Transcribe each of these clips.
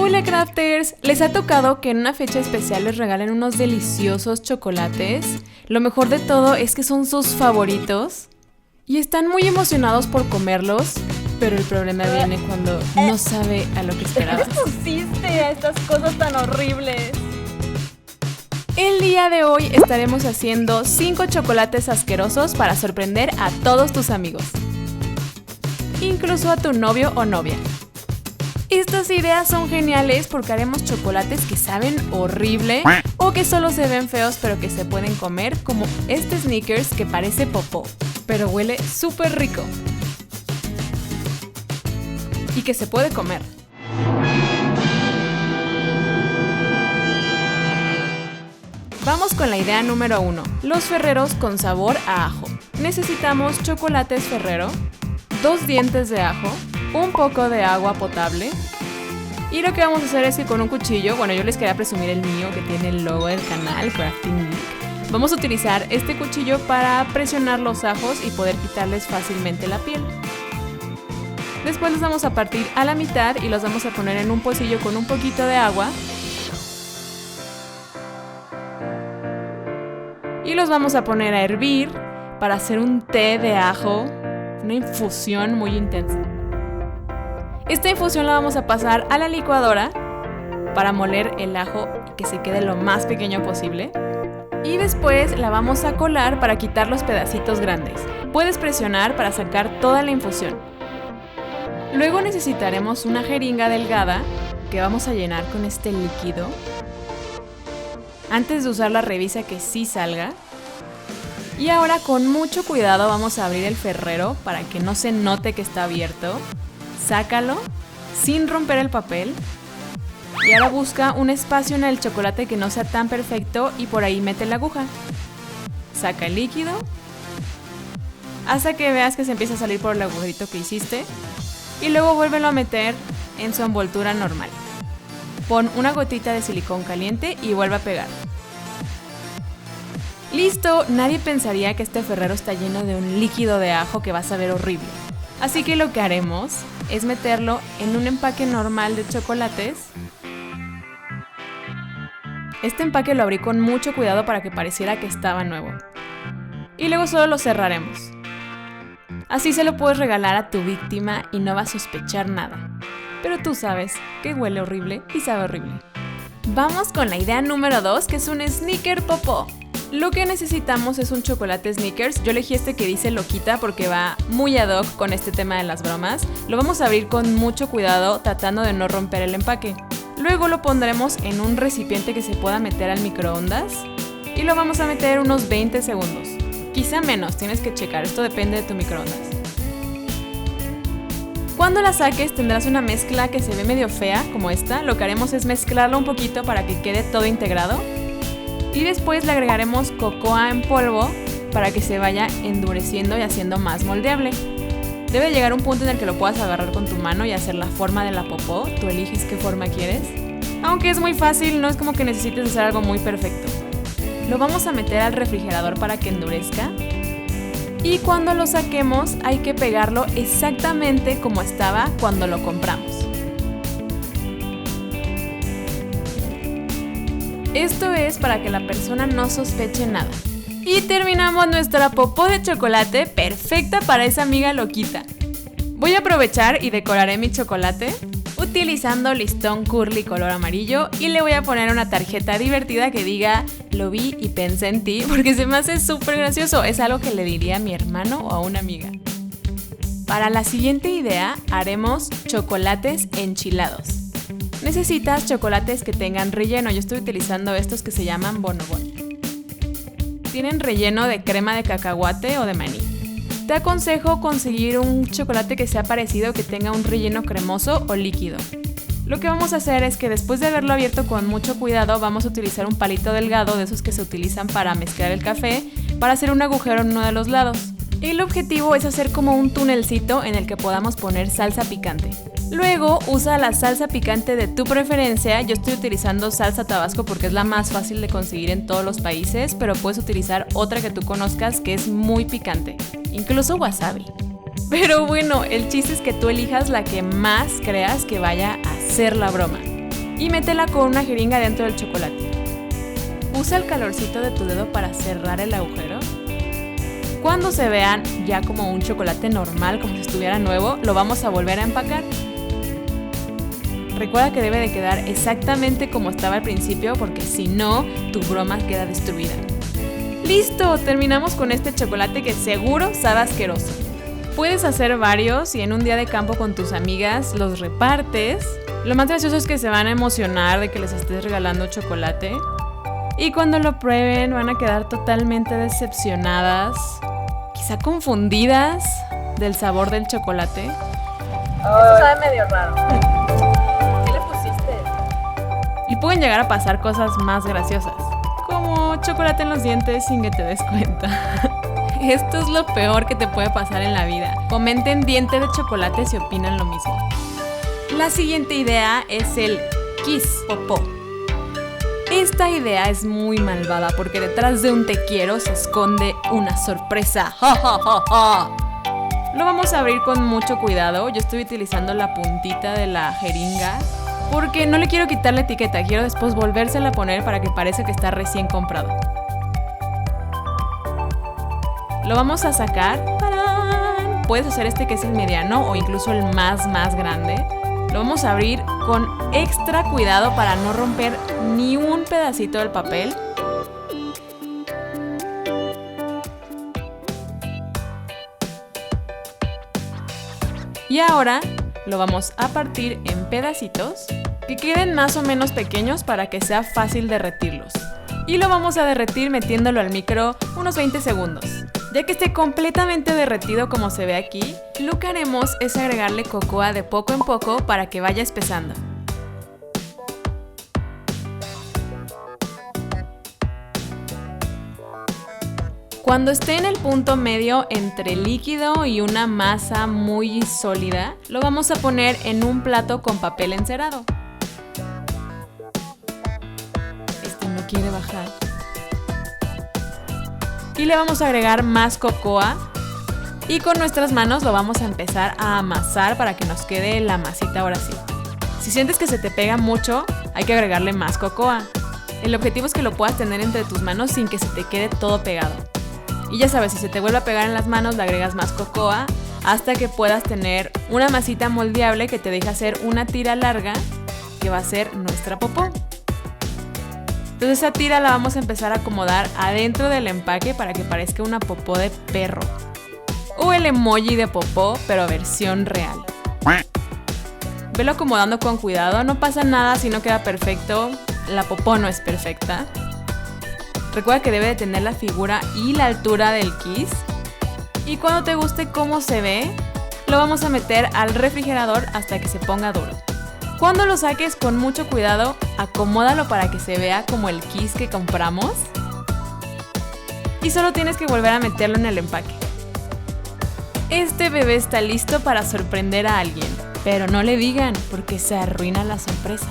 Hola crafters, ¿les ha tocado que en una fecha especial les regalen unos deliciosos chocolates? Lo mejor de todo es que son sus favoritos y están muy emocionados por comerlos, pero el problema viene cuando no sabe a lo que esperaba. ¿Qué pusiste a estas cosas tan horribles? El día de hoy estaremos haciendo 5 chocolates asquerosos para sorprender a todos tus amigos, incluso a tu novio o novia. Estas ideas son geniales porque haremos chocolates que saben horrible o que solo se ven feos pero que se pueden comer, como este Snickers que parece popó, pero huele súper rico y que se puede comer. Vamos con la idea número 1, los ferreros con sabor a ajo. Necesitamos chocolates Ferrero, 2 dientes de ajo, un poco de agua potable. Y lo que vamos a hacer es que con un cuchillo, bueno, yo les quería presumir el mío que tiene el logo del canal, Crafting Geek. Vamos a utilizar este cuchillo para presionar los ajos y poder quitarles fácilmente la piel. Después los vamos a partir a la mitad y los vamos a poner en un pocillo con un poquito de agua. Y los vamos a poner a hervir para hacer un té de ajo, una infusión muy intensa. Esta infusión la vamos a pasar a la licuadora para moler el ajo y que se quede lo más pequeño posible. Y después la vamos a colar para quitar los pedacitos grandes. Puedes presionar para sacar toda la infusión. Luego necesitaremos una jeringa delgada que vamos a llenar con este líquido. Antes de usarla revisa que sí salga. Y ahora con mucho cuidado vamos a abrir el ferrero para que no se note que está abierto. Sácalo sin romper el papel. Y ahora busca un espacio en el chocolate que no sea tan perfecto y por ahí mete la aguja. Saca el líquido hasta que veas que se empieza a salir por el agujerito que hiciste. Y luego vuélvelo a meter en su envoltura normal. Pon una gotita de silicón caliente y vuelve a pegar. ¡Listo! Nadie pensaría que este ferrero está lleno de un líquido de ajo que va a saber horrible. Así que lo que haremos es meterlo en un empaque normal de chocolates. Este empaque lo abrí con mucho cuidado para que pareciera que estaba nuevo. Y luego solo lo cerraremos. Así se lo puedes regalar a tu víctima y no va a sospechar nada. Pero tú sabes que huele horrible y sabe horrible. Vamos con la idea número 2, que es un Snicker popó. Lo que necesitamos es un chocolate Snickers. Yo elegí este que dice Loquita porque va muy ad hoc con este tema de las bromas. Lo vamos a abrir con mucho cuidado, tratando de no romper el empaque. Luego lo pondremos en un recipiente que se pueda meter al microondas y lo vamos a meter unos 20 segundos. Quizá menos, tienes que checar, esto depende de tu microondas. Cuando la saques tendrás una mezcla que se ve medio fea, como esta. Lo que haremos es mezclarlo un poquito para que quede todo integrado. Y después le agregaremos cocoa en polvo para que se vaya endureciendo y haciendo más moldeable. Debe llegar un punto en el que lo puedas agarrar con tu mano y hacer la forma de la popó. Tú eliges qué forma quieres. Aunque es muy fácil, no es como que necesites hacer algo muy perfecto. Lo vamos a meter al refrigerador para que endurezca. Y cuando lo saquemos hay que pegarlo exactamente como estaba cuando lo compramos. Esto es para que la persona no sospeche nada. Y terminamos nuestra popó de chocolate perfecta para esa amiga loquita. Voy a aprovechar y decoraré mi chocolate utilizando listón curly color amarillo y le voy a poner una tarjeta divertida que diga "Lo vi y pensé en ti", porque se me hace súper gracioso. Es algo que le diría a mi hermano o a una amiga. Para la siguiente idea haremos chocolates enchilados. Necesitas chocolates que tengan relleno. Yo estoy utilizando estos que se llaman bonobón. Tienen relleno de crema de cacahuate o de maní. Te aconsejo conseguir un chocolate que sea parecido, que tenga un relleno cremoso o líquido. Lo que vamos a hacer es que después de haberlo abierto con mucho cuidado, vamos a utilizar un palito delgado de esos que se utilizan para mezclar el café, para hacer un agujero en uno de los lados. El objetivo es hacer como un tunelcito en el que podamos poner salsa picante. Luego usa la salsa picante de tu preferencia. Yo estoy utilizando salsa Tabasco porque es la más fácil de conseguir en todos los países, pero puedes utilizar otra que tú conozcas que es muy picante, incluso wasabi. Pero bueno, el chiste es que tú elijas la que más creas que vaya a hacer la broma. y métela con una jeringa dentro del chocolate. Usa el calorcito de tu dedo para cerrar el agujero. Cuando se vean ya como un chocolate normal, como si estuviera nuevo, lo vamos a volver a empacar. Recuerda que debe de quedar exactamente como estaba al principio, porque si no, tu broma queda destruida. ¡Listo! Terminamos con este chocolate que seguro sabe asqueroso. Puedes hacer varios y en un día de campo con tus amigas los repartes. Lo más gracioso es que se van a emocionar de que les estés regalando chocolate. Y cuando lo prueben van a quedar totalmente decepcionadas, quizá confundidas del sabor del chocolate. Eso sabe medio raro. ¿Qué le pusiste? Y pueden llegar a pasar cosas más graciosas, como chocolate en los dientes sin que te des cuenta. Esto es lo peor que te puede pasar en la vida. Comenten diente de chocolate si opinan lo mismo. La siguiente idea es el kiss popó. Esta idea es muy malvada porque detrás de un te quiero se esconde una sorpresa. ¡Ja, ja, ja, ja! Lo vamos a abrir con mucho cuidado. Yo estoy utilizando la puntita de la jeringa porque no le quiero quitar la etiqueta. Quiero después volvérsela a poner para que parezca que está recién comprado. Lo vamos a sacar. ¡Tarán! Puedes hacer este que es el mediano o incluso el más grande. Lo vamos a abrir con extra cuidado para no romper ni un pedacito del papel. Y ahora lo vamos a partir en pedacitos que queden más o menos pequeños para que sea fácil derretirlos. Y lo vamos a derretir metiéndolo al micro unos 20 segundos. Ya que esté completamente derretido como se ve aquí, lo que haremos es agregarle cocoa de poco en poco para que vaya espesando. Cuando esté en el punto medio entre líquido y una masa muy sólida, lo vamos a poner en un plato con papel encerado. Este no quiere bajar. Y le vamos a agregar más cocoa y con nuestras manos lo vamos a empezar a amasar para que nos quede la masita ahora sí. Si sientes que se te pega mucho, hay que agregarle más cocoa. El objetivo es que lo puedas tener entre tus manos sin que se te quede todo pegado. Y ya sabes, si se te vuelve a pegar en las manos, le agregas más cocoa hasta que puedas tener una masita moldeable que te deje hacer una tira larga que va a ser nuestra popó. Entonces esa tira la vamos a empezar a acomodar adentro del empaque para que parezca una popó de perro. O el emoji de popó, pero versión real. Velo acomodando con cuidado, no pasa nada si no queda perfecto. La popó no es perfecta. Recuerda que debe de tener la figura y la altura del kiss. Y cuando te guste cómo se ve, lo vamos a meter al refrigerador hasta que se ponga duro. Cuando lo saques, con mucho cuidado, acomódalo para que se vea como el kiss que compramos. Y solo tienes que volver a meterlo en el empaque. Este bebé está listo para sorprender a alguien, pero no le digan porque se arruina la sorpresa.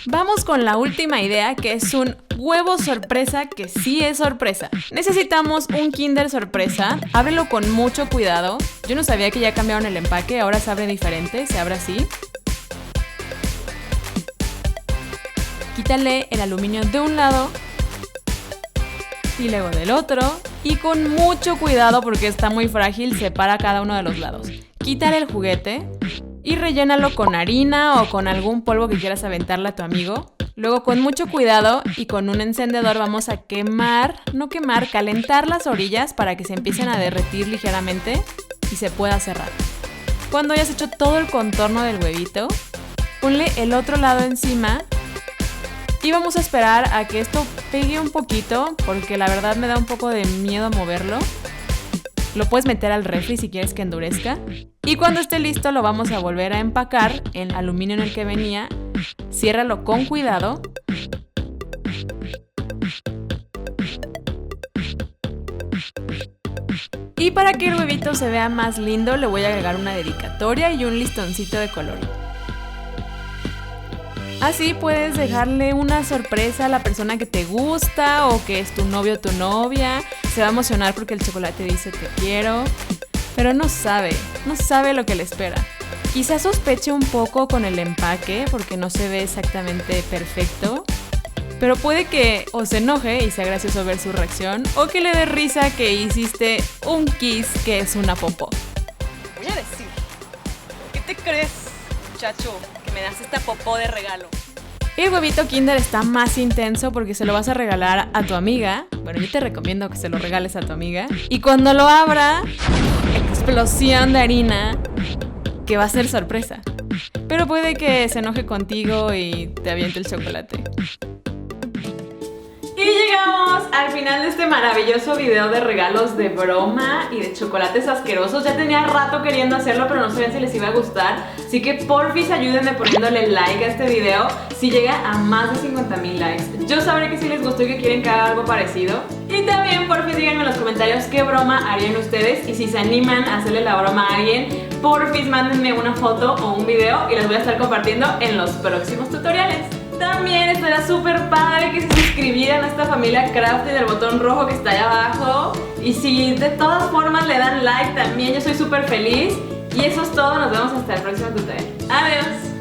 Vamos con la última idea, que es un huevo sorpresa que sí es sorpresa. Necesitamos un Kinder sorpresa. Ábrelo con mucho cuidado. Yo no sabía que ya cambiaron el empaque, ahora se abre diferente, se abre así. Quítale el aluminio de un lado y luego del otro. Y con mucho cuidado, porque está muy frágil, separa cada uno de los lados. Quítale el juguete y rellénalo con harina o con algún polvo que quieras aventarle a tu amigo. Luego, con mucho cuidado y con un encendedor vamos a calentar las orillas para que se empiecen a derretir ligeramente y se pueda cerrar. Cuando hayas hecho todo el contorno del huevito, ponle el otro lado encima. Y vamos a esperar a que esto pegue un poquito, porque la verdad me da un poco de miedo moverlo. Lo puedes meter al refri si quieres que endurezca. Y cuando esté listo lo vamos a volver a empacar en aluminio en el que venía. Ciérralo con cuidado. Y para que el huevito se vea más lindo, le voy a agregar una dedicatoria y un listoncito de color. Así puedes dejarle una sorpresa a la persona que te gusta o que es tu novio o tu novia. Se va a emocionar porque el chocolate dice te quiero, pero no sabe lo que le espera. Quizás sospeche un poco con el empaque porque no se ve exactamente perfecto. Pero puede que o se enoje y sea gracioso ver su reacción, o que le dé risa que hiciste un kiss que es una popó. Voy a decir, ¿qué te crees, muchacho, que me das esta popó de regalo? El huevito Kinder está más intenso porque se lo vas a regalar a tu amiga. Bueno, yo te recomiendo que se lo regales a tu amiga. Y cuando lo abra, explosión de harina, que va a ser sorpresa. Pero puede que se enoje contigo y te aviente el chocolate. Y llegamos al final de este maravilloso video de regalos de broma y de chocolates asquerosos. Ya tenía rato queriendo hacerlo, pero no sabía si les iba a gustar. Así que porfis ayúdenme poniéndole like a este video si llega a más de 50,000 likes. Yo sabré que si les gustó y que quieren que haga algo parecido. Y también porfis díganme en los comentarios qué broma harían ustedes. Y si se animan a hacerle la broma a alguien, porfis mándenme una foto o un video y las voy a estar compartiendo en los próximos tutoriales. También estaría súper padre que se suscribieran a esta familia Crafty del botón rojo que está ahí abajo. Y si de todas formas le dan like también, yo soy súper feliz. Y eso es todo, nos vemos hasta el próximo tutorial. Adiós.